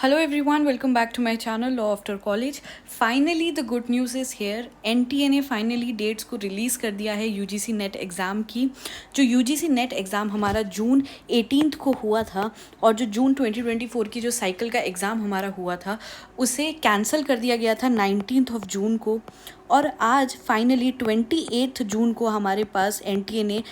Hello everyone, welcome back to my channel Law After College. Finally the good news is here. NTA ने finally dates को release कर दिया है UGC net exam की। जो UGC net exam हमारा जून 18 को हुआ था और जो जून 2024 की जो साइकिल का एग्ज़ाम हमारा हुआ था उसे कैंसिल कर दिया गया था 19 जून को। और आज फाइनली 28 जून को हमारे पास NTA ने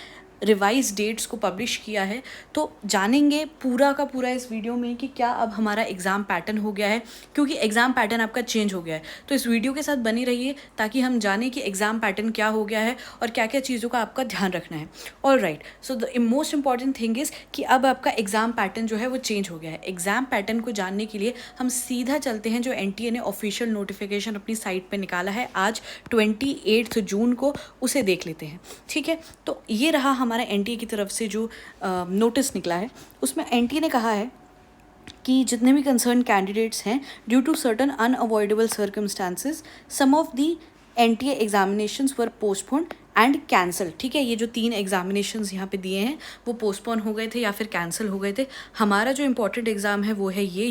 रिवाइज डेट्स को पब्लिश किया है। तो जानेंगे पूरा का पूरा इस वीडियो में कि क्या अब हमारा एग्ज़ाम पैटर्न हो गया है, क्योंकि एग्ज़ाम पैटर्न आपका चेंज हो गया है। तो इस वीडियो के साथ बनी रहिए ताकि हम जानें कि एग्ज़ाम पैटर्न क्या हो गया है और क्या क्या चीज़ों का आपका ध्यान रखना है। All right, so the most important thing is कि अब आपका एग्ज़ाम पैटर्न जो है वो चेंज हो गया है। एग्ज़ाम पैटर्न को जानने के लिए हम सीधा चलते हैं जो NTA ने ऑफिशियल नोटिफिकेशन अपनी साइट पर निकाला है आज 28 जून को, उसे देख लेते हैं। ठीक है, तो ये रहा हमारा NTA की तरफ से जो नोटिस निकला है। उसमें NTA ने कहा है कि जितने भी कंसर्न कैंडिडेट्स हैं, due to certain unavoidable circumstances some of the NTA examinations were postponed and cancel. ठीक है, ये जो 3 एग्जामिनेशंस यहाँ पे दिए हैं वो पोस्टपोन हो गए थे या फिर कैंसिल हो गए थे। हमारा जो इम्पोर्टेंट एग्ज़ाम है वो है ये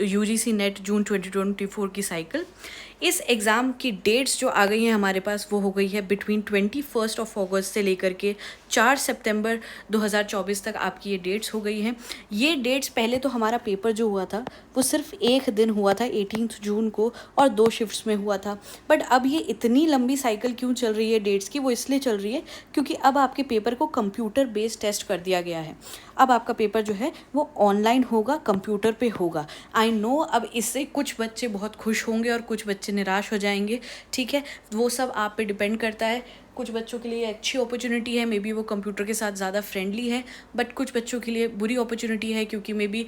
UGC नेट जून 2024 की साइकिल। इस एग्ज़ाम की डेट्स जो आ गई हैं हमारे पास वो हो गई है बिटवीन 21 अगस्त से लेकर के 4 सितंबर 2024 तक आपकी ये डेट्स हो गई हैं। ये डेट्स पहले तो हमारा पेपर जो हुआ था वो सिर्फ एक दिन हुआ था 18 जून को और 2 शिफ्ट्स में हुआ था। बट अब ये इतनी लंबी साइकिल क्यों चल रही है डेट्स की, वो इसलिए चल रही है क्योंकि अब आपके पेपर को कंप्यूटर बेस्ड टेस्ट कर दिया गया है। अब आपका पेपर जो है वो ऑनलाइन होगा, कंप्यूटर पे होगा। आई नो अब इससे कुछ बच्चे बहुत खुश होंगे और कुछ बच्चे निराश हो जाएंगे। ठीक है, वो सब आप पे डिपेंड करता है। कुछ बच्चों के लिए अच्छी अपॉर्चुनिटी है, मे बी वो कंप्यूटर के साथ ज़्यादा फ्रेंडली है, बट कुछ बच्चों के लिए बुरी अपॉर्चुनिटी है क्योंकि मे बी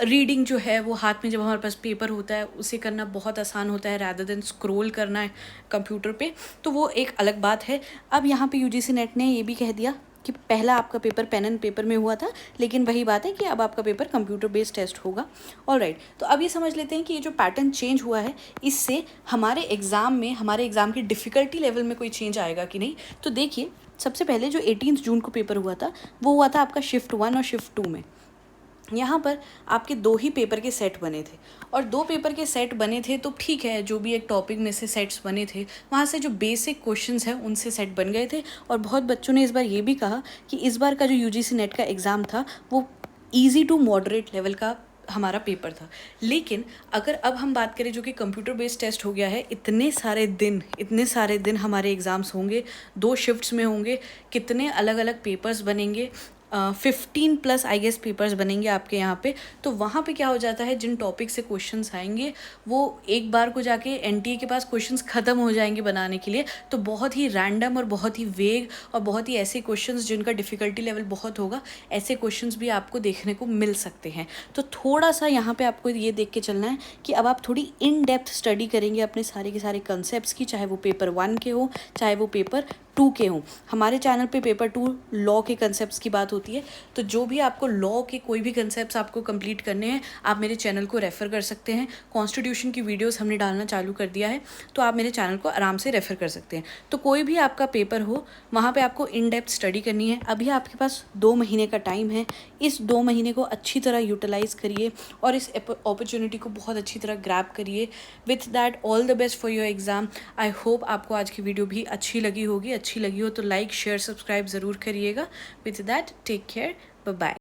रीडिंग जो है वो हाथ में जब हमारे पास पेपर होता है उसे करना बहुत आसान होता है रैदर देन स्क्रॉल करना है कंप्यूटर पे, तो वो एक अलग बात है। अब यहाँ पे UGC नेट ने ये भी कह दिया कि पहला आपका पेपर पेन एंड पेपर में हुआ था, लेकिन वही बात है कि अब आपका पेपर कंप्यूटर बेस्ड टेस्ट होगा। ऑल राइट, तो अब ये समझ लेते हैं कि ये जो पैटर्न चेंज हुआ है इससे हमारे एग्ज़ाम की डिफ़िकल्टी लेवल में कोई चेंज आएगा कि नहीं। तो देखिए, सबसे पहले जो 18 जून को पेपर हुआ था वो हुआ था आपका शिफ्ट 1 और शिफ्ट 2 में। यहाँ पर आपके 2 ही पेपर के सेट बने थे और 2 पेपर के सेट बने थे तो ठीक है, जो भी एक टॉपिक में से सेट्स बने थे वहाँ से जो बेसिक क्वेश्चंस हैं उनसे सेट बन गए थे। और बहुत बच्चों ने इस बार ये भी कहा कि इस बार का जो UGC नेट का एग्ज़ाम था वो ईजी टू मॉडरेट लेवल का हमारा पेपर था। लेकिन अगर अब हम बात करें जो कि कंप्यूटर बेस्ड टेस्ट हो गया है, इतने सारे दिन हमारे एग्ज़ाम्स होंगे, 2 शिफ्ट्स में होंगे, कितने अलग अलग पेपर्स बनेंगे, 15+ आई गेस पेपर्स बनेंगे आपके यहाँ पे। तो वहाँ पे क्या हो जाता है, जिन टॉपिक से क्वेश्चंस आएंगे वो एक बार को जाके NTA के पास क्वेश्चंस ख़त्म हो जाएंगे बनाने के लिए। तो बहुत ही रैंडम और बहुत ही वेग और बहुत ही ऐसे क्वेश्चंस जिनका डिफ़िकल्टी लेवल बहुत होगा, ऐसे क्वेश्चंस भी आपको देखने को मिल सकते हैं। तो थोड़ा सा यहाँ पे आपको ये देख के चलना है कि अब आप थोड़ी इन डेप्थ स्टडी करेंगे अपने सारे के सारे कंसेप्ट की, चाहे वो पेपर 1 के हो चाहे वो पेपर 2 के हों। हमारे चैनल पे पेपर 2 लॉ के कंसेप्ट्स की बात होती है, तो जो भी आपको लॉ के कोई भी कंसेप्ट्स आपको कंप्लीट करने हैं आप मेरे चैनल को रेफ़र कर सकते हैं। कॉन्स्टिट्यूशन की वीडियोस हमने डालना चालू कर दिया है, तो आप मेरे चैनल को आराम से रेफ़र कर सकते हैं। तो कोई भी आपका पेपर हो वहाँ पे आपको इन डेप्थ स्टडी करनी है। अभी आपके पास 2 महीने का टाइम है, इस 2 महीने को अच्छी तरह यूटिलाइज़ करिए और इस अपॉर्चुनिटी को बहुत अच्छी तरह ग्रैब करिए। With that all the best for your exam. I hope आपको आज की वीडियो भी अच्छी लगी हो तो लाइक शेयर सब्सक्राइब ज़रूर करिएगा। With that take care, bye bye.